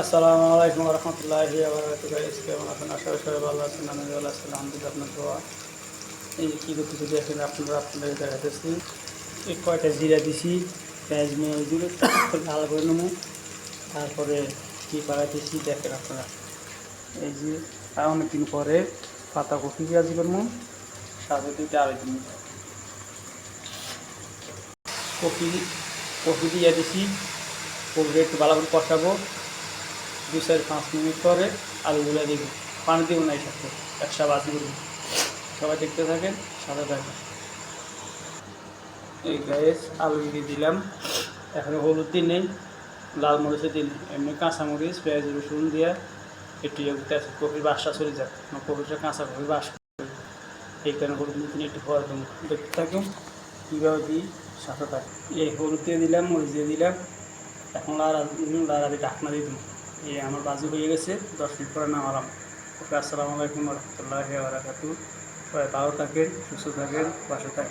আসসালামু আলাইকুম রহমতুল্লাহি ওয়া বারাকাতুহু। কেমন আছেন? আশা করি সবাই ভালো আছেন। আমি ভালো আছি, আলহামদুলিল্লাহ। আপনার দোয়া। এই যে কী করতেছি দেখেন, আপনাদের দেখাতেছি। এই কয়টা জিরা দিছি, পেঁয়াজ নিয়ে দিলে লাল করে নেবো। তারপরে কী পাকাইতেছি দেখেন আপনারা। এই যে অনেকদিন পরে পাতাকপি পেঁয়াজি করবো, সাথে দুইটা আলু দিব। কপি কপি দিয়ে দিছি, কপিটা একটু ভালো করে কষাবো। 2-5 মিনিট পরে আলুগুলো দিব, পানি দিব না, এই সাথে একসাথে বাজি করব। সবাই দেখতে থাকেন, সাথে থাকেন। এই গ্যাস আলু দিয়ে দিলাম, এখন হলুদ দিই নেই, লাল মরিচে দিই নেই, এমনি কাঁচামরিচ পেঁয়াজ রসুন দিয়ে একটু ইয়ে করতে আছে, কপির বাসটা চলে যাক, কপিটা কাঁচা কপির বাস। এই কারণে হলুদ দিয়ে একটু ভয় দেবো, দেখতে থাকুন কীভাবে দিই, সাথে থাক। এই হলুদ দিয়ে দিলাম, মরিচ দিয়ে দিলাম, এখন লাড়াড়ি ঢাকনা দিয়ে দিন। এই আমার বাজি হয়ে গেছে, 10 মিনিট পরে নামালাম। ওকে, আসসালামু আলাইকুম রহমতুল্লাহি ওয়া বারাকাতুহু। সবাই ভালো থাকেন, সুস্থ থাকেন, পাশে থাকেন।